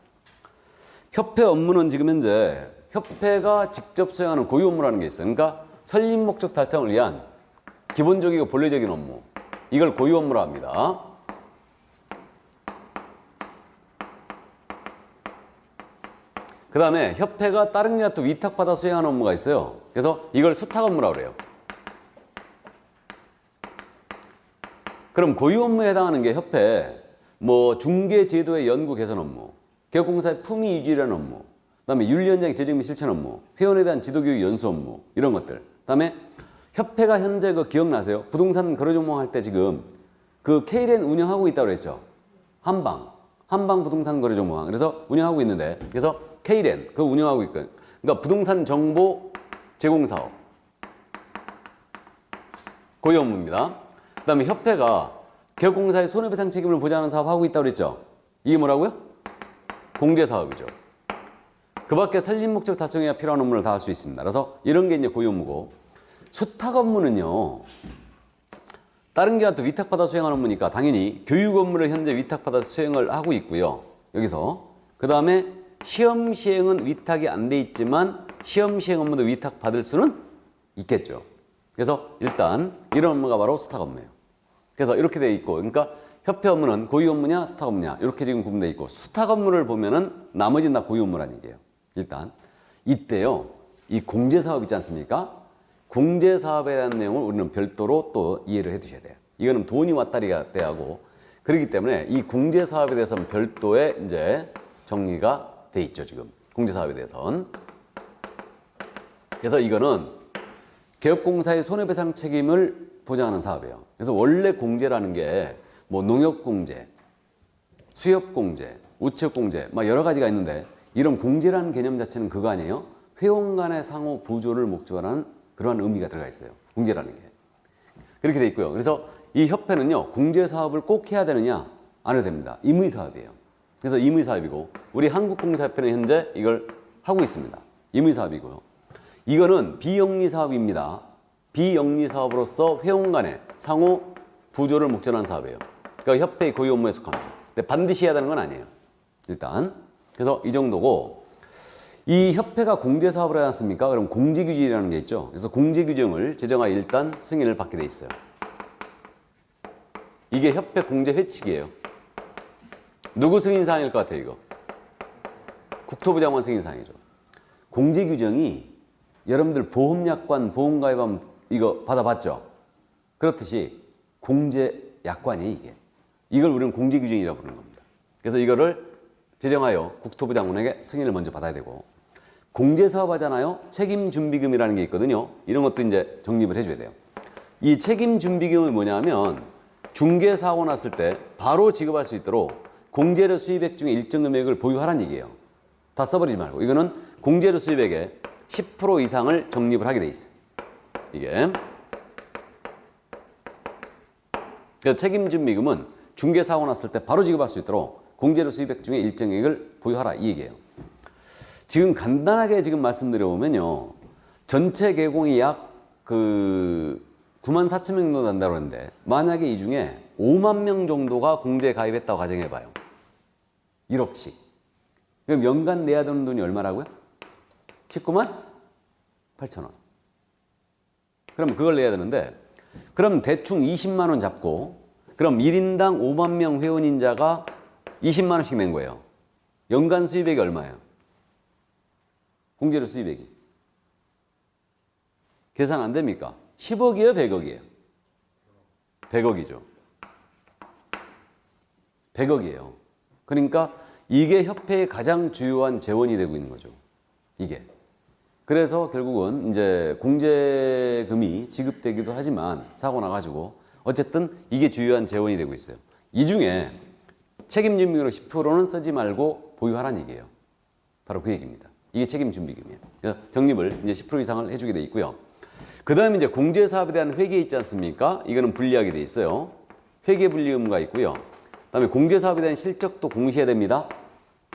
협회 업무는 지금 현재 협회가 직접 수행하는 고유 업무라는 게 있어요. 그러니까 설립 목적 달성을 위한 기본적이고 본래적인 업무. 이걸 고유 업무라 합니다. 그 다음에 협회가 다른 기관한테 위탁받아 수행하는 업무가 있어요. 그래서 이걸 수탁 업무라고 그래요. 그럼 고유 업무에 해당하는 게 협회, 중개제도의 연구 개선 업무, 개업공사의 품위 유지라는 업무, 그다음에 윤리현장 재정 및 실천 업무, 회원에 대한 지도교육 연수 업무, 이런 것들. 그다음에 협회가 현재 기억나세요? 부동산 거래종목 할 때 지금 그 K렌 운영하고 있다고 그랬죠? 한방 부동산 거래종목. 그래서 운영하고 있는데, 그래서 K렌 그거 운영하고 있거든요. 그러니까 부동산 정보 제공 사업, 고유 업무입니다. 그다음에 협회가 개업공사의 손해배상 책임을 보장하는 사업 하고 있다고 그랬죠? 이게 뭐라고요? 공제 사업이죠. 그 밖에 설립 목적 달성에 필요한 업무를 다 할 수 있습니다. 그래서 이런 게 이제 고유 업무고, 수탁 업무는요, 다른 기관한테 위탁받아 수행하는 업무니까 당연히 교육 업무를 현재 위탁받아 수행을 하고 있고요. 여기서 그 다음에 시험 시행은 위탁이 안 돼 있지만 시험 시행 업무도 위탁받을 수는 있겠죠. 그래서 일단 이런 업무가 바로 수탁 업무예요. 그래서 이렇게 돼 있고, 그러니까 협회 업무는 고유 업무냐 수탁 업무냐 이렇게 지금 구분되어 있고 수탁 업무를 보면은 나머지는 다 고유 업무라는 얘기예요. 일단 이때요. 이 공제사업 있지 않습니까? 공제사업에 대한 내용을 우리는 별도로 또 이해를 해 두셔야 돼요. 이거는 돈이 왔다리가 돼야 하고 그렇기 때문에 이 공제사업에 대해서는 별도의 이제 정리가 돼 있죠. 지금 공제사업에 대해서는. 그래서 이거는 개업공사의 손해배상 책임을 보장하는 사업이에요. 그래서 원래 공제라는 게 뭐 농협공제, 수협공제, 우체국공제 막 여러 가지가 있는데 이런 공제라는 개념 자체는 그거 아니에요? 회원 간의 상호 부조를 목적으로 하는 그러한 의미가 들어가 있어요. 공제라는 게. 그렇게 돼 있고요. 그래서 이 협회는요. 공제 사업을 꼭 해야 되느냐? 안 해도 됩니다. 임의 사업이에요. 그래서 임의 사업이고 우리 한국공사협회는 현재 이걸 하고 있습니다. 임의 사업이고요. 이거는 비영리 사업입니다. 비영리 사업으로서 회원 간의 상호 부조를 목적으로 하는 사업이에요. 그러니까 협회의 고유 업무에 속합니다. 근데 반드시 해야 되는 건 아니에요. 일단. 그래서 이 정도고 이 협회가 공제 사업을 해야 않습니까? 그럼 공제규정이라는 게 있죠. 그래서 공제규정을 제정하여 일단 승인을 받게 돼 있어요. 이게 협회 공제 회칙이에요. 누구 승인사항일 것 같아요, 이거? 국토부 장관 승인사항이죠. 공제규정이 여러분들 보험약관, 보험가입하면 이거 받아봤죠? 그렇듯이 공제약관이에요, 이게. 이걸 우리는 공제규정이라고 부르는 겁니다. 그래서 이거를 제정하여 국토부 장관에게 승인을 먼저 받아야 되고 공제사업 하잖아요. 책임준비금이라는 게 있거든요. 이런 것도 이제 정립을 해줘야 돼요. 이 책임준비금은 뭐냐면 중개사고 났을 때 바로 지급할 수 있도록 공제료 수입액 중에 일정 금액을 보유하라는 얘기예요. 다 써버리지 말고. 이거는 공제료 수입액의 10% 이상을 적립을 하게 돼 있어요. 이게. 그래서 책임준비금은 중개사고 났을 때 바로 지급할 수 있도록 공제료 수입액 중에 일정액을 보유하라 이 얘기예요. 지금 간단하게 지금 말씀드려보면요. 전체 개공이 약 9만 4천 명 정도 난다고 하는데 만약에 이 중에 5만 명 정도가 공제에 가입했다고 가정해봐요. 1억씩. 그럼 연간 내야 되는 돈이 얼마라고요? 19만 8천 원. 그럼 그걸 내야 되는데 그럼 대충 20만 원 잡고 그럼 1인당 5만 명 회원인자가 20만 원씩 낸 거예요. 연간 수입액이 얼마예요? 공제료 수입액이. 계산 안 됩니까? 10억이에요? 100억이에요? 100억이죠. 100억이에요. 그러니까 이게 협회의 가장 주요한 재원이 되고 있는 거죠. 이게. 그래서 결국은 이제 공제금이 지급되기도 하지만 사고 나가지고 어쨌든 이게 주요한 재원이 되고 있어요. 이 중에 책임준비금으로 10%는 쓰지 말고 보유하라는 얘기예요. 바로 그 얘기입니다. 이게 책임준비금이에요. 그래서 적립을 이제 10% 이상을 해주게 돼 있고요. 그 다음에 이제 공제사업에 대한 회계 있지 않습니까? 이거는 분리하게 돼 있어요. 회계 분리 의무가 있고요. 그 다음에 공제사업에 대한 실적도 공시해야 됩니다.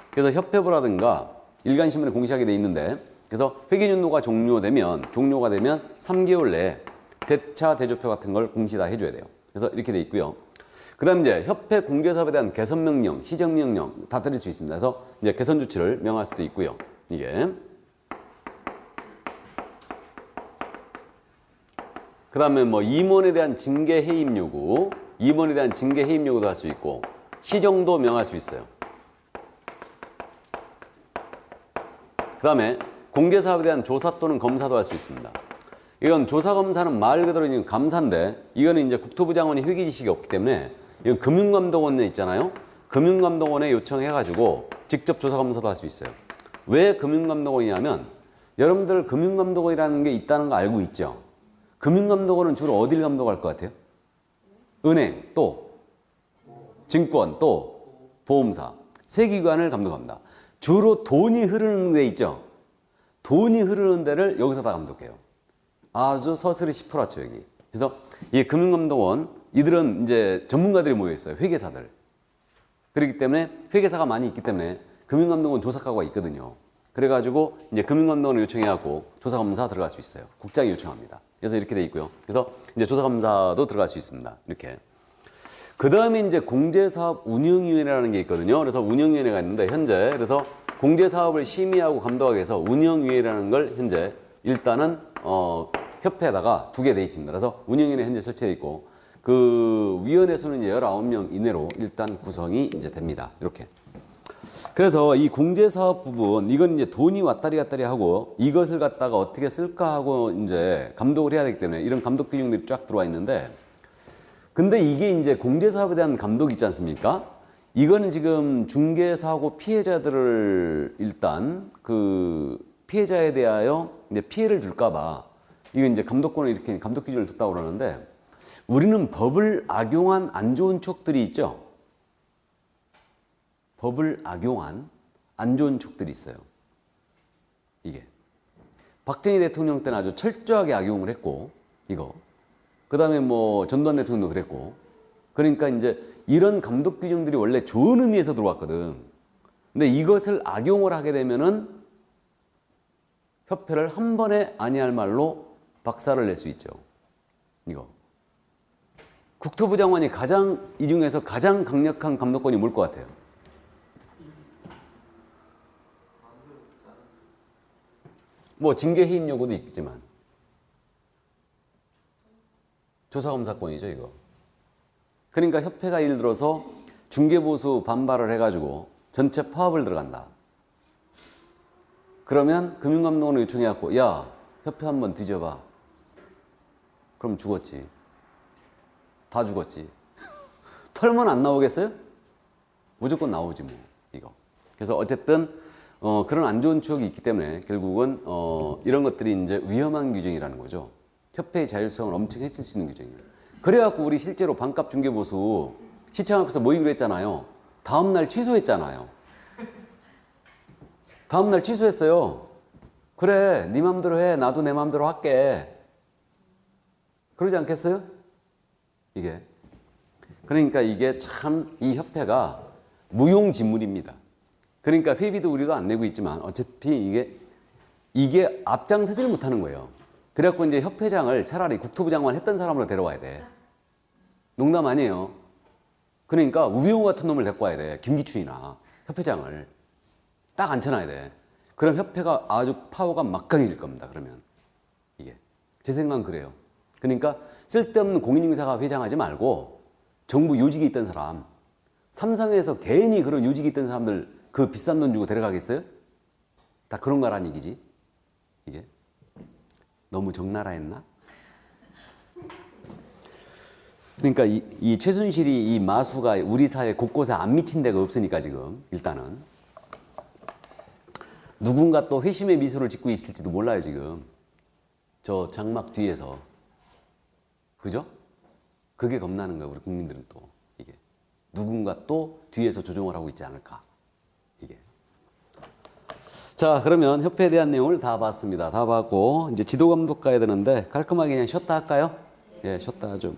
그래서 협회부라든가 일간신문에 공시하게 돼 있는데 그래서 회계연도가 종료가 되면 3개월 내에 대차 대조표 같은 걸 공시 다 해줘야 돼요. 그래서 이렇게 돼 있고요. 그 다음 이제 협회 공제사업에 대한 개선명령, 시정명령 다 드릴 수 있습니다. 그래서 이제 개선 조치를 명할 수도 있고요. 이게. 그 다음에 뭐 임원에 대한 징계 해임 요구, 임원에 대한 징계 해임 요구도 할 수 있고 시정도 명할 수 있어요. 그 다음에 공제사업에 대한 조사 또는 검사도 할 수 있습니다. 이건 조사 검사는 말 그대로 지금 감사인데 이거는 이제 국토부 장관이 회계 지식이 없기 때문에 이건 금융감독원에 있잖아요. 금융감독원에 요청해가지고 직접 조사 검사도 할 수 있어요. 왜 금융감독원이냐면 여러분들 금융감독원이라는 게 있다는 거 알고 있죠? 금융감독원은 주로 어디를 감독할 것 같아요? 은행, 또 증권, 또 보험사, 세 기관을 감독합니다. 주로 돈이 흐르는 데 있죠? 돈이 흐르는 데를 여기서 다 감독해요. 아주 서슬이 10%죠, 여기. 그래서 이 금융감독원, 이들은 이제 전문가들이 모여 있어요. 회계사들. 그렇기 때문에 회계사가 많이 있기 때문에 금융감독원 조사과가 있거든요. 그래가지고 이제 금융감독원을 요청해갖고 조사검사 들어갈 수 있어요. 국장이 요청합니다. 그래서 이렇게 돼 있고요. 그래서 이제 조사검사도 들어갈 수 있습니다. 이렇게. 그 다음에 이제 공제사업 운영위원회라는 게 있거든요. 그래서 운영위원회가 있는데 현재 그래서 공제사업을 심의하고 감독하기 위해서 운영위원회라는 걸 현재 일단은 협회에다가 두게 돼 있습니다. 그래서 운영위원회 현재 설치되어 있고 그 위원회 수는 이제 19명 이내로 일단 구성이 이제 됩니다. 이렇게. 그래서 이 공제사업 부분, 이건 이제 돈이 왔다리 갔다리 하고 이것을 갖다가 어떻게 쓸까 하고 이제 감독을 해야 되기 때문에 이런 감독 기능들이 쫙 들어와 있는데, 근데 이게 이제 공제사업에 대한 감독이 있지 않습니까? 이거는 지금 중개사고 피해자들을 일단 그 피해자에 대하여 이제 피해를 줄까봐 이거 이제 감독권을 이렇게 감독 기준을 뒀다고 그러는데, 우리는 법을 악용한 안 좋은 추억들이 있죠. 법을 악용한 안 좋은 축들이 있어요. 이게 박정희 대통령 때는 아주 철저하게 악용을 했고, 이거 그 다음에 뭐 전두환 대통령도 그랬고, 그러니까 이제 이런 감독 규정들이 원래 좋은 의미에서 들어왔거든. 근데 이것을 악용을 하게 되면은 협회를 한 번에 아니할 말로 박살을 낼 수 있죠. 이거 국토부 장관이 이 중에서 가장 강력한 감독권이 뭘 것 같아요? 뭐 징계 해임 요구도 있겠지만 조사검사권이죠, 이거. 그러니까 협회가 예를 들어서 중개보수 반발을 해가지고 전체 파업을 들어간다. 그러면 금융감독원을 요청해갖고, 야, 협회 한번 뒤져봐. 그럼 죽었지. 다 죽었지. 털면 안 나오겠어요? 무조건 나오지 뭐, 이거. 그래서 어쨌든 그런 안 좋은 추억이 있기 때문에 결국은 이런 것들이 이제 위험한 규정이라는 거죠. 협회의 자율성을 엄청 해칠 수 있는 규정이에요. 그래갖고 우리 실제로 반값 중개보수 시청 앞에서 모이기로 했잖아요. 다음날 취소했잖아요. 다음날 취소했어요. 그래, 네 맘대로 해. 나도 내 맘대로 할게. 그러지 않겠어요? 이게. 그러니까 이게 참 이 협회가 무용지물입니다. 그러니까 회비도 우리도 안 내고 있지만 어차피 이게 앞장서지를 못하는 거예요. 그래갖고 이제 협회장을 차라리 국토부 장관 했던 사람으로 데려와야 돼. 농담 아니에요. 그러니까 우병우 같은 놈을 데리고 와야 돼. 김기춘이나 협회장을 딱 앉혀놔야 돼. 그럼 협회가 아주 파워가 막강해질 겁니다. 그러면 이게 제 생각은 그래요. 그러니까 쓸데없는 공인중개사가 회장하지 말고 정부 요직에 있던 사람, 삼성에서 괜히 그런 요직에 있던 사람들 그 비싼 돈 주고 데려가겠어요? 다 그런 거란 얘기지. 이게 너무 적나라 했나? 그러니까 이 최순실이 이 마수가 우리 사회 곳곳에 안 미친 데가 없으니까 지금 일단은 누군가 또 회심의 미소를 짓고 있을지도 몰라요 지금 저 장막 뒤에서. 그죠? 그게 겁나는 거예요. 우리 국민들은 또 이게 누군가 또 뒤에서 조종을 하고 있지 않을까 이게. 자, 그러면 협회에 대한 내용을 다 봤습니다. 다 봤고 이제 지도 감독 가야 되는데 깔끔하게 그냥 쉬었다 할까요? 예, 쉬었다 하죠.